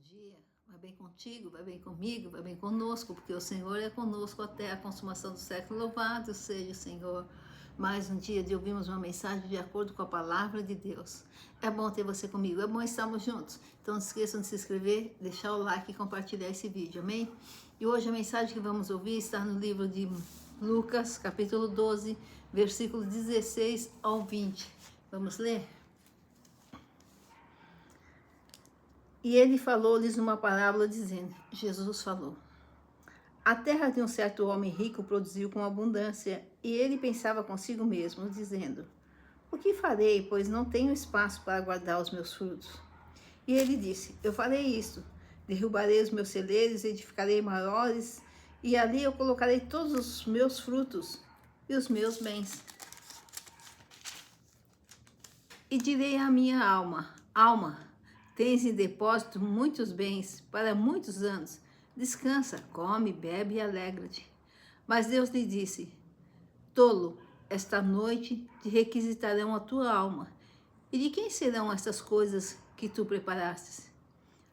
dia, vai bem contigo, vai bem comigo, vai bem conosco, porque o Senhor é conosco até a consumação do século. Louvado seja o Senhor. Mais um dia de ouvirmos uma mensagem de acordo com a palavra de Deus. É bom ter você comigo, é bom estarmos juntos. Então não se esqueçam de se inscrever, deixar o like e compartilhar esse vídeo, amém? E hoje a mensagem que vamos ouvir está no livro de Lucas, capítulo 12, versículo 16 ao 20. Vamos ler? E ele falou-lhes uma parábola dizendo, Jesus falou: a terra de um certo homem rico produziu com abundância, e ele pensava consigo mesmo, dizendo: o que farei, pois não tenho espaço para guardar os meus frutos? E ele disse: eu farei isto, derrubarei os meus celeiros, edificarei maiores, e ali eu colocarei todos os meus frutos e os meus bens. E direi à minha alma: alma, tens em depósito muitos bens para muitos anos. Descansa, come, bebe e alegra-te. Mas Deus lhe disse: tolo, esta noite te requisitarão a tua alma. E de quem serão estas coisas que tu preparastes?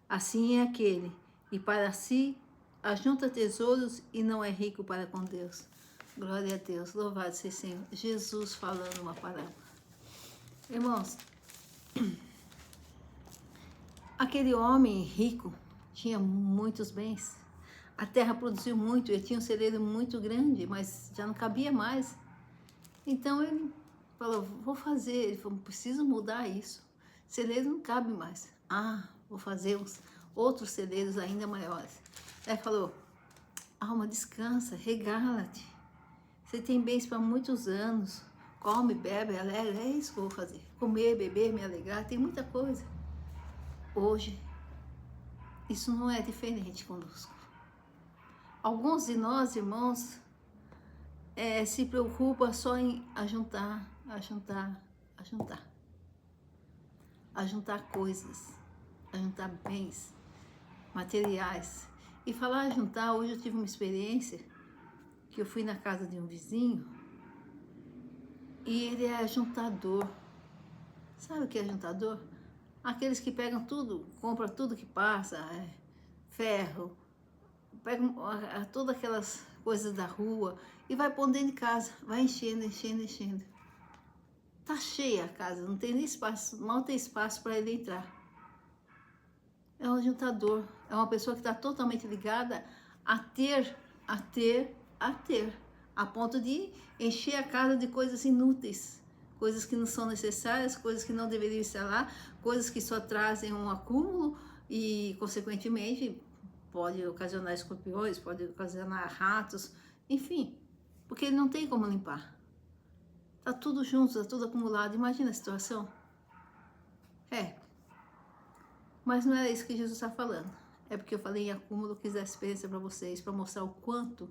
Assim é aquele, e para si ajunta tesouros e não é rico para com Deus. Glória a Deus, louvado seja o Senhor. Jesus falando uma parábola. Irmãos, aquele homem rico tinha muitos bens. A terra produziu muito, ele tinha um celeiro muito grande, mas já não cabia mais. Então ele falou, vou fazer. Ele falou, preciso mudar isso. Celeiro não cabe mais. Vou fazer outros celeiros ainda maiores. Aí falou, alma, descansa, regala-te. Você tem bens para muitos anos. Come, bebe, alegra, é isso que eu vou fazer. Comer, beber, me alegrar, tem muita coisa. Hoje, isso não é diferente conosco. Alguns de nós, irmãos, se preocupam só em ajuntar coisas, ajuntar bens, materiais. E falar ajuntar, hoje eu tive uma experiência que eu fui na casa de um vizinho e ele é ajuntador. Sabe o que é ajuntador? Aqueles que pegam tudo, compram tudo que passa, ferro, pegam todas aquelas coisas da rua e vai pondo dentro de casa, vai enchendo. Tá cheia a casa, não tem nem espaço, mal tem espaço para ele entrar. É um ajuntador, é uma pessoa que está totalmente ligada a ter, a ponto de encher a casa de coisas inúteis, coisas que não são necessárias, coisas que não deveriam estar lá, coisas que só trazem um acúmulo e, consequentemente, pode ocasionar escorpiões, pode ocasionar ratos, enfim, porque ele não tem como limpar. Tá tudo junto, tá tudo acumulado. Imagina a situação. Mas não era isso que Jesus está falando. É porque eu falei em acúmulo, quis dar experiência para vocês, para mostrar o quanto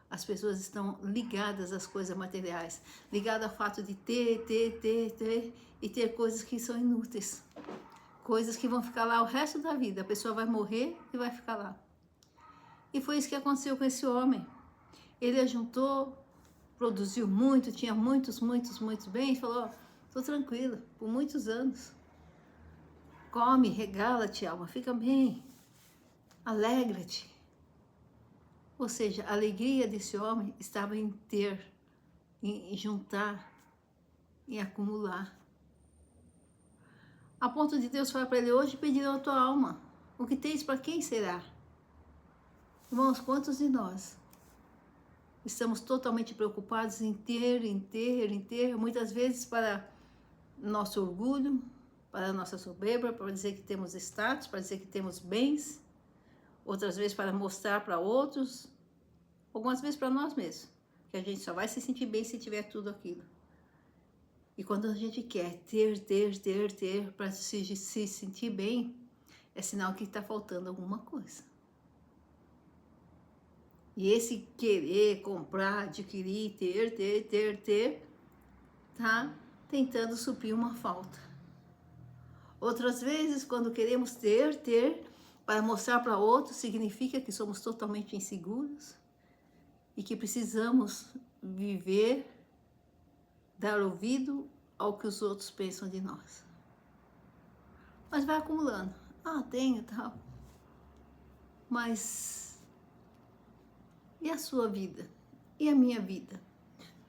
as pessoas estão ligadas às coisas materiais, ligadas ao fato de ter e ter coisas que são inúteis, coisas que vão ficar lá o resto da vida. A pessoa vai morrer e vai ficar lá. E foi isso que aconteceu com esse homem. Ele ajuntou, produziu muito, tinha muitos bens, falou, tô tranquilo, por muitos anos. Come, regala-te, alma, fica bem, alegra-te. Ou seja, a alegria desse homem estava em ter, em juntar, em acumular. A ponto de Deus falar para ele, hoje pedirão a tua alma. O que tens para quem será? Irmãos, quantos de nós estamos totalmente preocupados em ter, muitas vezes para nosso orgulho, para nossa soberba, para dizer que temos status, para dizer que temos bens, outras vezes para mostrar para outros, algumas vezes para nós mesmos, que a gente só vai se sentir bem se tiver tudo aquilo. E quando a gente quer ter, para se sentir bem, é sinal que está faltando alguma coisa. E esse querer, comprar, adquirir, ter, tá tentando suprir uma falta. Outras vezes, quando queremos ter, para mostrar para outros, significa que somos totalmente inseguros e que precisamos viver, dar ouvido ao que os outros pensam de nós. Mas vai acumulando. Tenho tal. Mas e a sua vida? E a minha vida?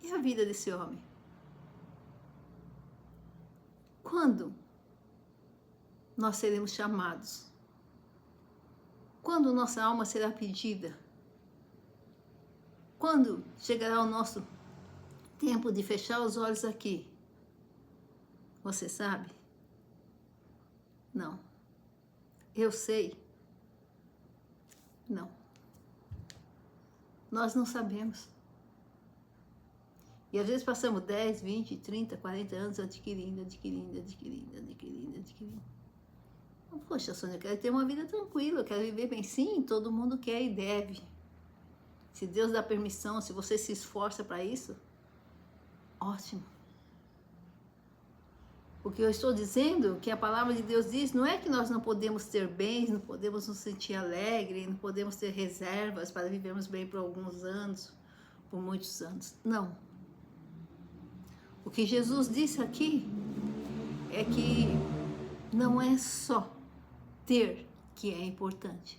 E a vida desse homem? Quando nós seremos chamados? Quando nossa alma será pedida? Quando chegará o nosso tempo de fechar os olhos aqui? Você sabe? Não. Eu sei? Não. Nós não sabemos. E às vezes passamos 10, 20, 30, 40 anos adquirindo. Poxa, Sônia, eu quero ter uma vida tranquila, eu quero viver bem. Sim, todo mundo quer e deve. Se Deus dá permissão, se você se esforça para isso, ótimo. O que eu estou dizendo, que a palavra de Deus diz, não é que nós não podemos ter bens, não podemos nos sentir alegres, não podemos ter reservas para vivermos bem por alguns anos, por muitos anos. Não. O que Jesus disse aqui é que não é só ter que é importante.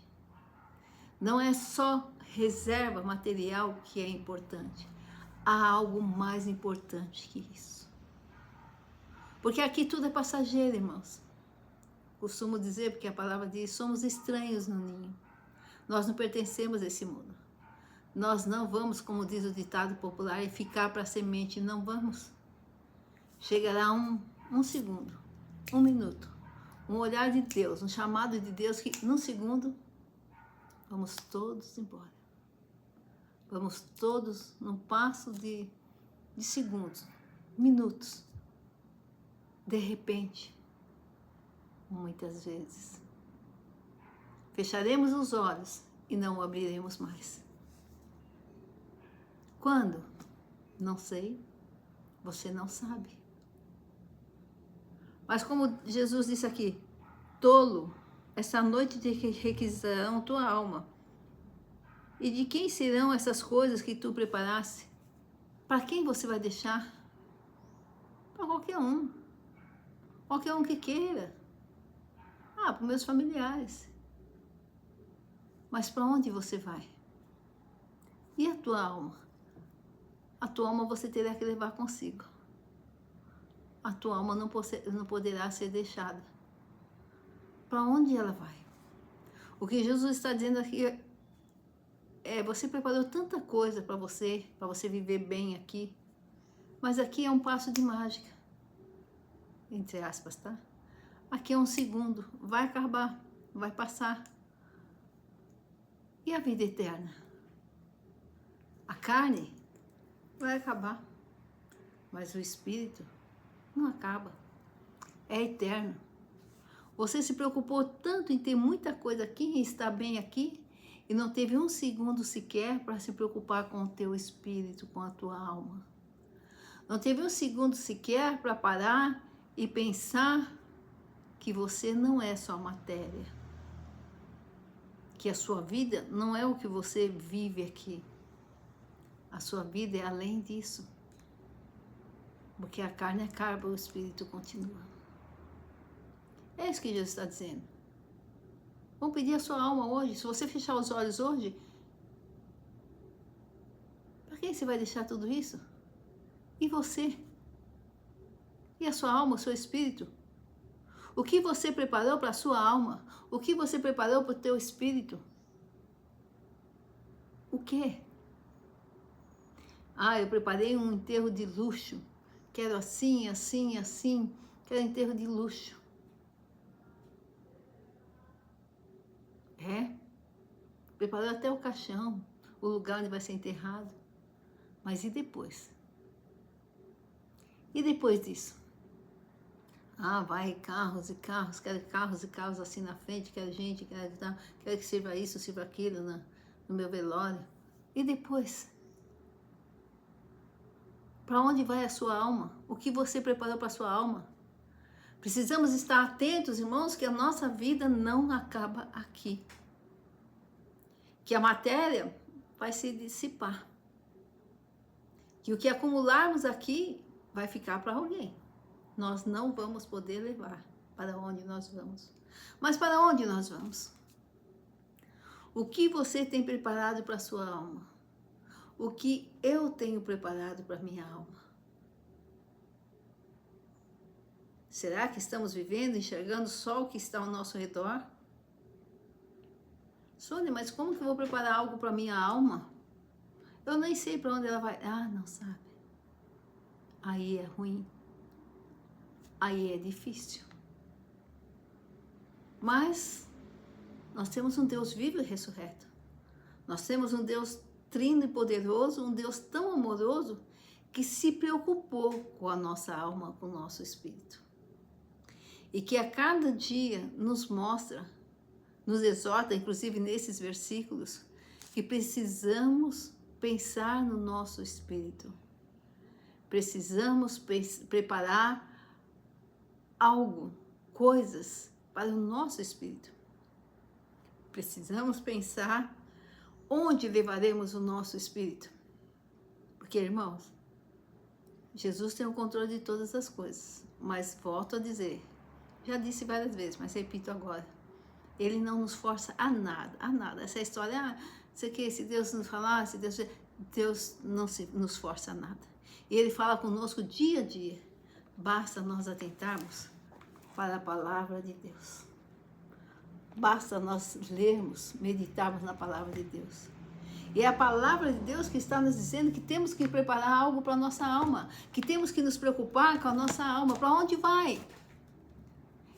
Não é só reserva material que é importante. Há algo mais importante que isso. Porque aqui tudo é passageiro, irmãos. Costumo dizer, porque a palavra diz, somos estranhos no ninho. Nós não pertencemos a esse mundo. Nós não vamos, como diz o ditado popular, ficar para a semente. Não vamos. Chegará um segundo, um minuto, um olhar de Deus, um chamado de Deus que, num segundo, vamos todos embora. Vamos todos num passo de segundos, minutos. De repente, muitas vezes, fecharemos os olhos e não abriremos mais. Quando? Não sei, você não sabe. Mas como Jesus disse aqui, tolo, essa noite te requisitarão tua alma. E de quem serão essas coisas que tu preparaste? Para quem você vai deixar? Para qualquer um. Qualquer um que queira. Ah, para os meus familiares. Mas para onde você vai? E a tua alma? A tua alma você terá que levar consigo. A tua alma não poderá ser deixada. Para onde ela vai? O que Jesus está dizendo aqui é, você preparou tanta coisa para você viver bem aqui, mas aqui é um passo de mágica, entre aspas, tá? Aqui é um segundo, vai acabar, vai passar. E a vida eterna? A carne vai acabar, mas o espírito não acaba, é eterno. Você se preocupou tanto em ter muita coisa aqui, em estar bem aqui, e não teve um segundo sequer para se preocupar com o teu espírito, com a tua alma. Não teve um segundo sequer para parar e pensar que você não é só matéria, que a sua vida não é o que você vive aqui. A sua vida é além disso. Porque a carne acaba, o espírito continua. É isso que Jesus está dizendo. Vamos pedir a sua alma hoje. Se você fechar os olhos hoje, para quem você vai deixar tudo isso? E você? E a sua alma, o seu espírito? O que você preparou para a sua alma? O que você preparou para o teu espírito? O quê? Ah, eu preparei um enterro de luxo. Quero assim, assim, assim. Quero enterro de luxo. É? Preparou até o caixão, o lugar onde vai ser enterrado. Mas e depois? E depois disso? Ah, vai carros e carros, quero carros e carros assim na frente, quero gente, quero que sirva isso, sirva aquilo no meu velório. E depois? Para onde vai a sua alma? O que você preparou para a sua alma? Precisamos estar atentos, irmãos, que a nossa vida não acaba aqui. Que a matéria vai se dissipar. Que o que acumularmos aqui vai ficar para alguém. Nós não vamos poder levar para onde nós vamos. Mas para onde nós vamos? O que você tem preparado para a sua alma? O que eu tenho preparado para a minha alma? Será que estamos vivendo, enxergando só o que está ao nosso redor? Sônia, mas como que eu vou preparar algo para a minha alma? Eu nem sei para onde ela vai. Ah, não sabe. Aí é ruim. Aí é difícil. Mas nós temos um Deus vivo e ressurreto. Nós temos um Deus trino e poderoso, um Deus tão amoroso que se preocupou com a nossa alma, com o nosso espírito. E que a cada dia nos mostra, nos exorta, inclusive nesses versículos, que precisamos pensar no nosso espírito. Precisamos preparar algo, coisas para o nosso espírito. Precisamos pensar onde levaremos o nosso espírito. Porque, irmãos, Jesus tem o controle de todas as coisas. Mas volto a dizer, já disse várias vezes, mas repito agora, Ele não nos força a nada, a nada. Essa história, se Deus nos falasse, Deus não nos força a nada. E Ele fala conosco dia a dia. Basta nós atentarmos para a palavra de Deus. Basta nós lermos, meditarmos na palavra de Deus. E é a palavra de Deus que está nos dizendo que temos que preparar algo para a nossa alma, que temos que nos preocupar com a nossa alma. Para onde vai?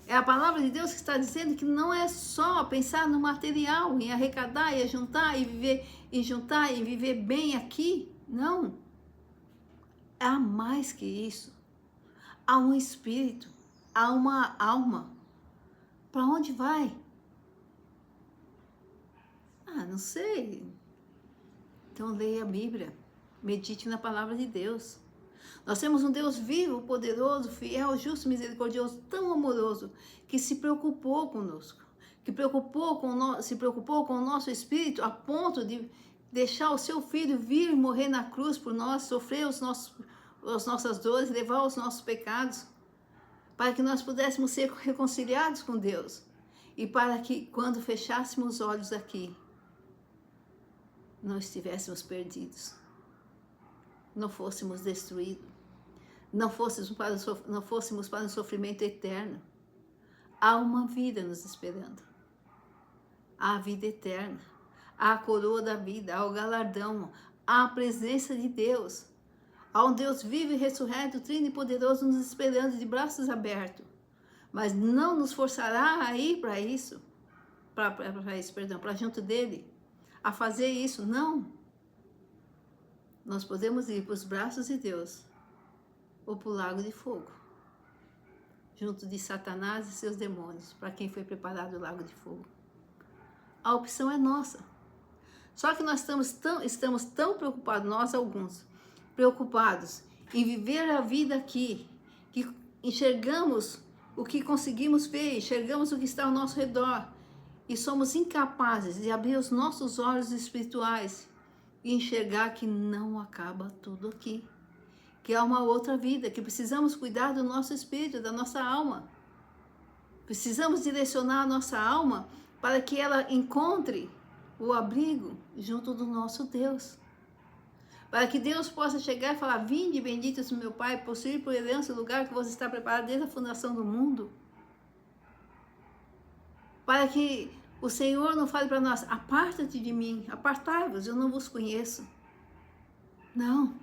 É a palavra de Deus que está dizendo que não é só pensar no material, em arrecadar e juntar e viver, e juntar e viver bem aqui. Não. Há mais que isso. Há um espírito, há uma alma. Para onde vai? Ah, não sei. Então leia a Bíblia, medite na palavra de Deus. Nós temos um Deus vivo, poderoso, fiel, justo, misericordioso, tão amoroso, que se preocupou conosco, que se preocupou com o nosso espírito a ponto de deixar o seu filho vir morrer na cruz por nós, sofrer as nossas dores, levar os nossos pecados, para que nós pudéssemos ser reconciliados com Deus e para que quando fechássemos os olhos aqui, não estivéssemos perdidos, não fôssemos destruídos, não fôssemos para o sofrimento eterno. Há uma vida nos esperando. Há a vida eterna, há a coroa da vida, há o galardão, há a presença de Deus. Há um Deus vivo e ressurreto, trino e poderoso nos esperando de braços abertos. Mas não nos forçará a ir para isso, para junto dele, a fazer isso, não. Nós podemos ir para os braços de Deus ou para o lago de fogo, junto de Satanás e seus demônios, para quem foi preparado o lago de fogo. A opção é nossa. Só que nós estamos tão preocupados, nós alguns, preocupados em viver a vida aqui, que enxergamos o que conseguimos ver, enxergamos o que está ao nosso redor, e somos incapazes de abrir os nossos olhos espirituais e enxergar que não acaba tudo aqui, que há uma outra vida, que precisamos cuidar do nosso espírito, da nossa alma. Precisamos direcionar a nossa alma para que ela encontre o abrigo junto do nosso Deus. Para que Deus possa chegar e falar: vinde, benditos meu Pai, possuir por herança o lugar que você está preparado desde a fundação do mundo. Para que o Senhor não fale para nós: aparta-te de mim, apartai-vos, eu não vos conheço. Não.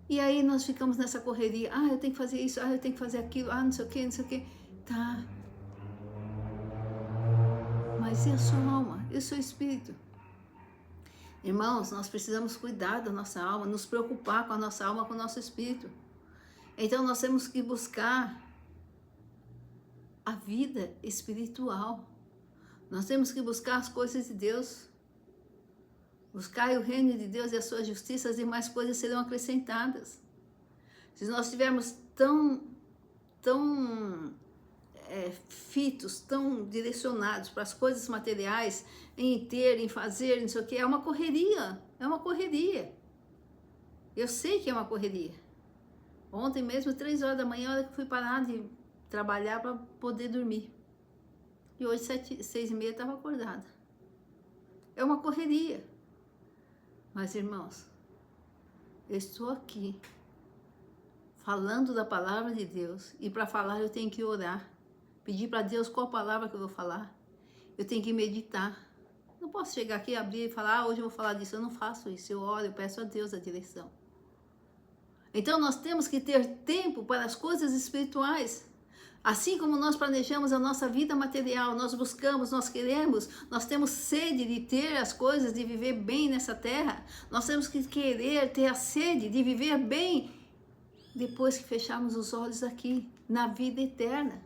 E aí nós ficamos nessa correria: eu tenho que fazer isso, eu tenho que fazer aquilo, não sei o que, não sei o que. Tá. Mas e a sua alma? E o seu espírito? Irmãos, nós precisamos cuidar da nossa alma, nos preocupar com a nossa alma, com o nosso espírito. Então nós temos que buscar a vida espiritual. Nós temos que buscar as coisas de Deus. Buscar o reino de Deus e a sua justiça, as demais coisas serão acrescentadas. Se nós estivermos tão fitos, tão direcionados para as coisas materiais, em ter, em fazer, não sei o que, é uma correria, Eu sei que é uma correria. Ontem mesmo, 3 horas da manhã, a hora que fui parar de trabalhar para poder dormir. E hoje, 6h30, estava acordada. É uma correria. Mas, irmãos, eu estou aqui falando da palavra de Deus, e para falar eu tenho que orar, pedir para Deus qual palavra que eu vou falar. Eu tenho que meditar. Não posso chegar aqui, abrir e falar, hoje eu vou falar disso. Eu não faço isso, eu oro, eu peço a Deus a direção. Então nós temos que ter tempo para as coisas espirituais. Assim como nós planejamos a nossa vida material, nós buscamos, nós queremos, nós temos sede de ter as coisas, de viver bem nessa terra. Nós temos que querer ter a sede de viver bem depois que fecharmos os olhos aqui, na vida eterna.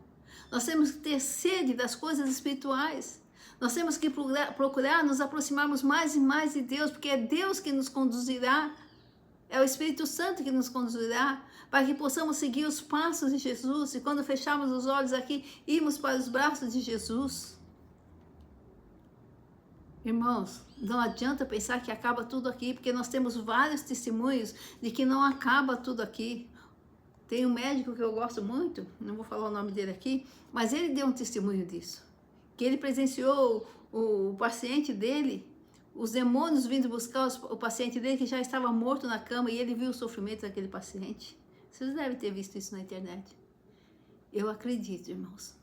Nós temos que ter sede das coisas espirituais. Nós temos que procurar nos aproximarmos mais e mais de Deus, porque é Deus que nos conduzirá. É o Espírito Santo que nos conduzirá para que possamos seguir os passos de Jesus e quando fecharmos os olhos aqui, irmos para os braços de Jesus. Irmãos, não adianta pensar que acaba tudo aqui, porque nós temos vários testemunhos de que não acaba tudo aqui. Tem um médico que eu gosto muito, não vou falar o nome dele aqui, mas ele deu um testemunho disso. Que ele presenciou o paciente dele, os demônios vindo buscar o paciente dele que já estava morto na cama e ele viu o sofrimento daquele paciente. Vocês devem ter visto isso na internet. Eu acredito, irmãos,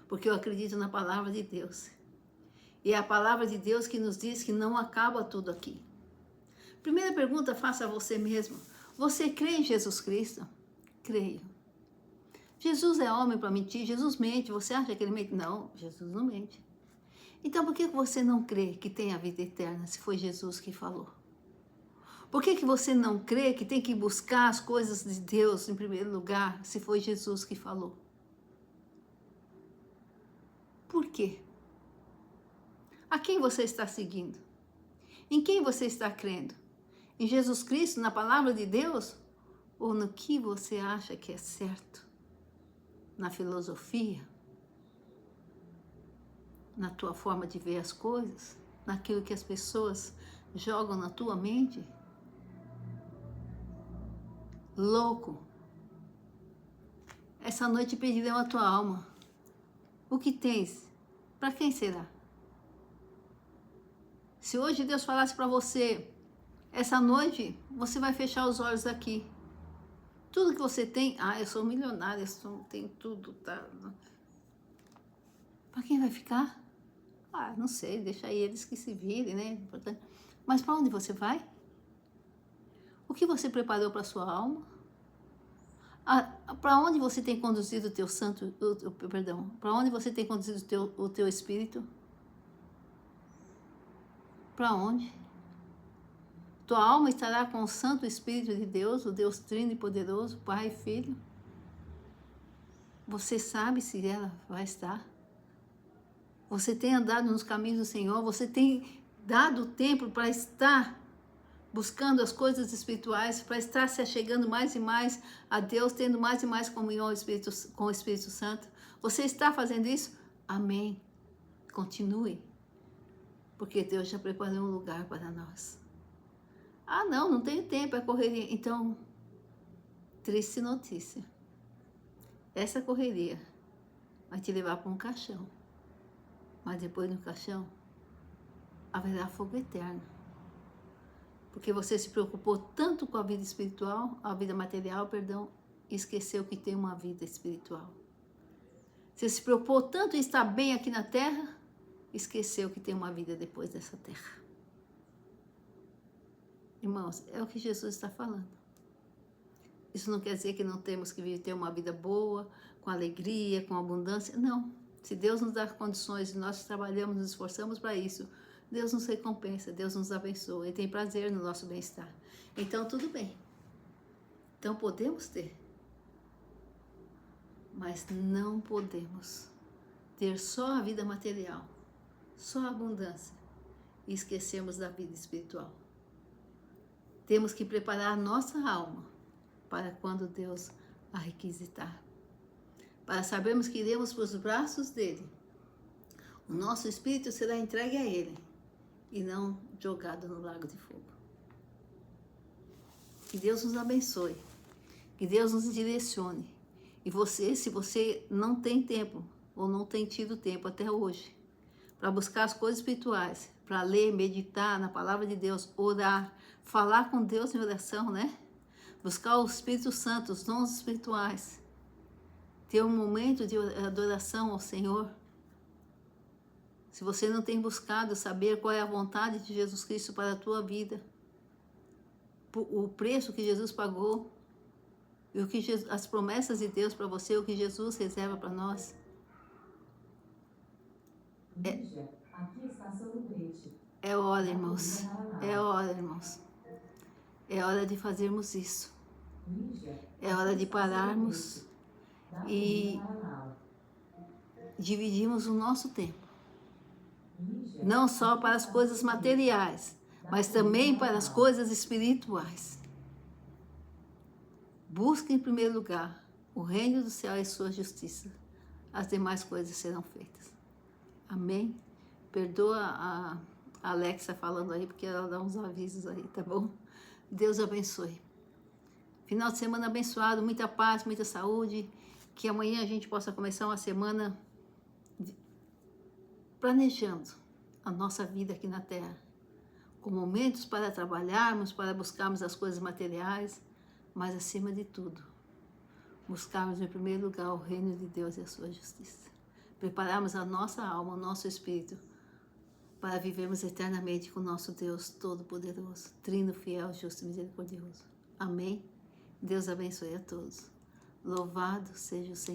porque eu acredito na palavra de Deus. E é a palavra de Deus que nos diz que não acaba tudo aqui. Primeira pergunta, faça a você mesmo. Você crê em Jesus Cristo? Creio. Jesus é homem para mentir? Jesus mente. Você acha que ele mente? Não, Jesus não mente. Então, por que você não crê que tem a vida eterna, se foi Jesus que falou? Por que você não crê que tem que buscar as coisas de Deus em primeiro lugar, se foi Jesus que falou? Por quê? A quem você está seguindo? Em quem você está crendo? Em Jesus Cristo, na palavra de Deus? Ou no que você acha que é certo? Na filosofia? Na tua forma de ver as coisas, naquilo que as pessoas jogam na tua mente? Louco, essa noite pedirão a tua alma. O que tens? Para quem será? Se hoje Deus falasse para você, essa noite você vai fechar os olhos aqui. Tudo que você tem, eu sou milionária, tenho tudo, tá? Para quem vai ficar? Não sei, deixa aí eles que se virem, né? Mas para onde você vai? O que você preparou para a sua alma? Para onde você tem conduzido o teu para onde você tem conduzido o teu espírito? Para onde? Tua alma estará com o Santo Espírito de Deus, o Deus Trino e Poderoso, Pai e Filho? Você sabe se ela vai estar? Você tem andado nos caminhos do Senhor? Você tem dado tempo para estar buscando as coisas espirituais, para estar se achegando mais e mais a Deus, tendo mais e mais comunhão com o Espírito Santo? Você está fazendo isso? Amém. Continue. Porque Deus já preparou um lugar para nós. Não tenho tempo, é correria. Então, triste notícia. Essa correria vai te levar para um caixão. Mas depois do caixão, haverá fogo eterno. Porque você se preocupou tanto com a vida espiritual, a vida material, e esqueceu que tem uma vida espiritual. Você se preocupou tanto em estar bem aqui na terra, esqueceu que tem uma vida depois dessa terra. Irmãos, é o que Jesus está falando. Isso não quer dizer que não temos que ter uma vida boa, com alegria, com abundância. Não. Se Deus nos dá condições e nós trabalhamos, nos esforçamos para isso, Deus nos recompensa, Deus nos abençoa e tem prazer no nosso bem-estar. Então, tudo bem. Então, podemos ter. Mas não podemos ter só a vida material, só a abundância e esquecermos da vida espiritual. Temos que preparar a nossa alma para quando Deus a requisitar. Para sabermos que iremos para os braços dele. O nosso espírito será entregue a ele e não jogado no lago de fogo. Que Deus nos abençoe. Que Deus nos direcione. E você, se você não tem tempo ou não tem tido tempo até hoje para buscar as coisas espirituais, para ler, meditar na palavra de Deus, orar, falar com Deus em oração, né? Buscar o Espírito Santo, os dons espirituais. Ter um momento de adoração ao Senhor. Se você não tem buscado saber qual é a vontade de Jesus Cristo para a tua vida, o preço que Jesus pagou, e o que Jesus, as promessas de Deus para você, o que Jesus reserva para nós. É hora, irmãos. É hora, irmãos. É hora de fazermos isso. É hora de pararmos e dividirmos o nosso tempo. Não só para as coisas materiais, mas também para as coisas espirituais. Busque em primeiro lugar o reino do céu e sua justiça. As demais coisas serão feitas. Amém? Perdoa a Alexa falando aí, porque ela dá uns avisos aí, tá bom? Deus abençoe. Final de semana abençoado, muita paz, muita saúde. Que amanhã a gente possa começar uma semana planejando a nossa vida aqui na Terra. Com momentos para trabalharmos, para buscarmos as coisas materiais, mas acima de tudo, buscarmos em primeiro lugar o reino de Deus e a sua justiça. Prepararmos a nossa alma, o nosso espírito, para vivermos eternamente com o nosso Deus Todo-Poderoso, Trino, Fiel, Justo e Misericordioso. Amém? Deus abençoe a todos. Louvado seja o Senhor.